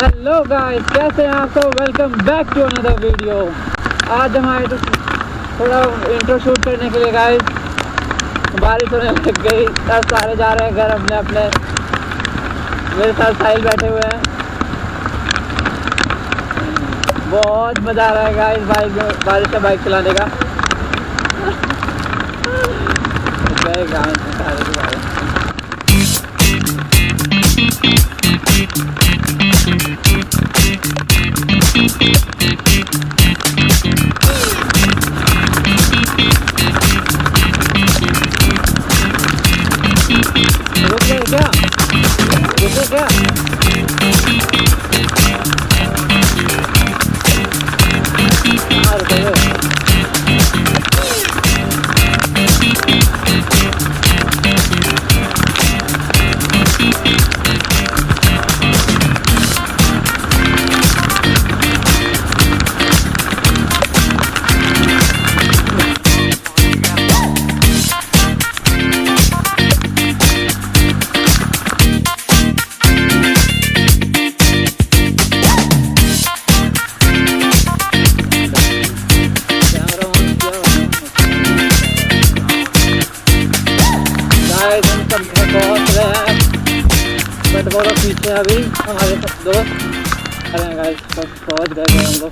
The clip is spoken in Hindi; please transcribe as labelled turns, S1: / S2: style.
S1: हेलो गाइस, कैसे हैं आप सब। Welcome back to another video. आज हम आए तो थोड़ा इंट्रो शूट करने के लिए गाइस। बारिश होने लग गई, सब सारे जा रहे हैं घर अपने अपने। मेरे साथ साहिल बैठे हुए हैं। बहुत मज़ा आ रहा है गाइस बारिश में बाइक चलाने का। गए गाँव में सारे के सारे। रुक गए क्या? रुके क्या? हाँ रुके। पहुँच रहे हैं बट वो लोग पीछे अभी हमारे दोस्त। अरे गाइस पहुँच गए हम लोग।